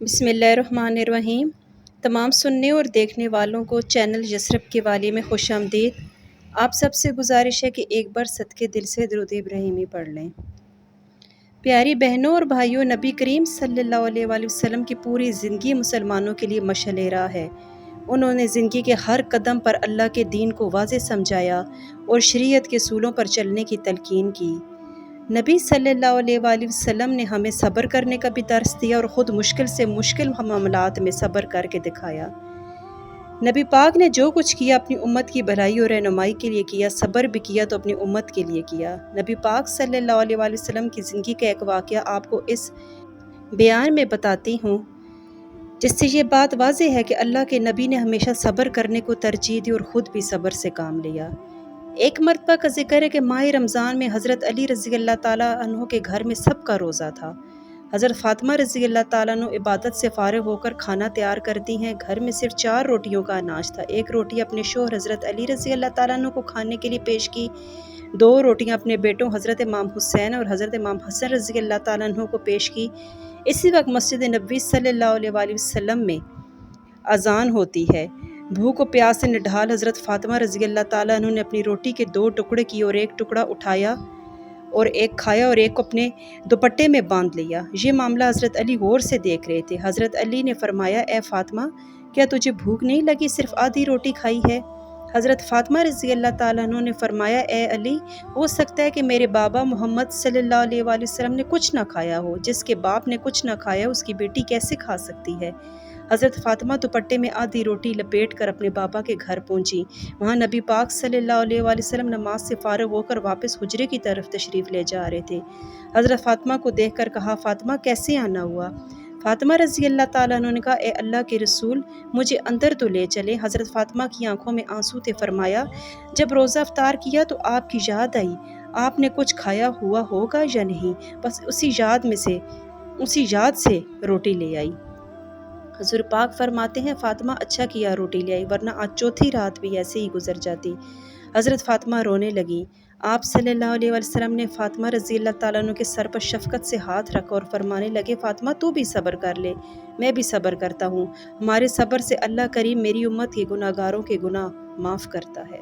بسم اللہ الرحمن الرحیم۔ تمام سننے اور دیکھنے والوں کو چینل یسرب کے والی میں خوش آمدید۔ آپ سب سے گزارش ہے کہ ایک بار صدقے دل سے درود ابراہیمی پڑھ لیں۔ پیاری بہنوں اور بھائیوں، نبی کریم صلی اللہ علیہ وآلہ وسلم کی پوری زندگی مسلمانوں کے لیے مشعل راہ ہے۔ انہوں نے زندگی کے ہر قدم پر اللہ کے دین کو واضح سمجھایا اور شریعت کے اصولوں پر چلنے کی تلقین کی۔ نبی صلی اللہ علیہ وآلہ وسلم نے ہمیں صبر کرنے کا بھی درس دیا اور خود مشکل سے مشکل معاملات میں صبر کر کے دکھایا۔ نبی پاک نے جو کچھ کیا اپنی امت کی بھلائی اور رہنمائی کے لیے کیا، صبر بھی کیا تو اپنی امت کے لیے کیا۔ نبی پاک صلی اللہ علیہ وآلہ وسلم کی زندگی کا ایک واقعہ آپ کو اس بیان میں بتاتی ہوں، جس سے یہ بات واضح ہے کہ اللہ کے نبی نے ہمیشہ صبر کرنے کو ترجیح دی اور خود بھی صبر سے کام لیا۔ ایک مرتبہ کا ذکر ہے کہ ماہ رمضان میں حضرت علی رضی اللہ تعالیٰ عنہ کے گھر میں سب کا روزہ تھا۔ حضرت فاطمہ رضی اللہ تعالیٰ عنہ عبادت سے فارغ ہو کر کھانا تیار کرتی ہیں۔ گھر میں صرف 4 روٹیوں کا اناج تھا۔ ایک روٹی اپنے شوہر حضرت علی رضی اللہ تعالیٰ عنہ کو کھانے کے لیے پیش کی، 2 روٹیاں اپنے بیٹوں حضرت امام حسین اور حضرت امام حسن رضی اللہ تعالیٰ عنہ کو پیش کی۔ اسی وقت مسجد نبوی صلی اللہ علیہ وآلہ وسلم میں اذان ہوتی ہے۔ بھوک و پیاس سے نڈھال حضرت فاطمہ رضی اللہ تعالیٰ عنہ نے اپنی روٹی کے 2 ٹکڑے کیے اور ایک ٹکڑا اٹھایا اور ایک کھایا اور ایک کو اپنے دوپٹے میں باندھ لیا۔ یہ معاملہ حضرت علی غور سے دیکھ رہے تھے۔ حضرت علی نے فرمایا، اے فاطمہ، کیا تجھے بھوک نہیں لگی؟ صرف آدھی روٹی کھائی ہے؟ حضرت فاطمہ رضی اللہ تعالیٰ عنہ نے فرمایا، اے علی، ہو سکتا ہے کہ میرے بابا محمد صلی اللہ علیہ وآلہ وسلم نے کچھ نہ کھایا ہو۔ جس کے باپ نے کچھ نہ کھایا اس کی بیٹی کیسے کھا سکتی ہے؟ حضرت فاطمہ دوپٹے میں آدھی روٹی لپیٹ کر اپنے بابا کے گھر پہنچی۔ وہاں نبی پاک صلی اللہ علیہ وآلہ وسلم نماز سے فارغ ہو کر واپس حجرے کی طرف تشریف لے جا رہے تھے۔ حضرت فاطمہ کو دیکھ کر کہا، فاطمہ کیسے آنا ہوا؟ فاطمہ رضی اللہ تعالیٰ عنہ نے کہا، اے اللہ کے رسول، مجھے اندر تو لے چلے۔ حضرت فاطمہ کی آنکھوں میں آنسو تھے۔ فرمایا، جب روزہ افطار کیا تو آپ کی یاد آئی، آپ نے کچھ کھایا ہوا ہوگا یا نہیں، بس اسی یاد سے روٹی لے آئی۔ حضور پاک فرماتے ہیں، فاطمہ اچھا کیا روٹی لے آئی، ورنہ آج چوتھی رات بھی ایسے ہی گزر جاتی۔ حضرت فاطمہ رونے لگیں۔ آپ صلی اللہ علیہ وسلم نے فاطمہ رضی اللہ تعالیٰ عنہ کے سر پر شفقت سے ہاتھ رکھا اور فرمانے لگے، فاطمہ تو بھی صبر کر لے، میں بھی صبر کرتا ہوں۔ ہمارے صبر سے اللہ کریم میری امت کے گناہ گاروں کے گناہ معاف کرتا ہے۔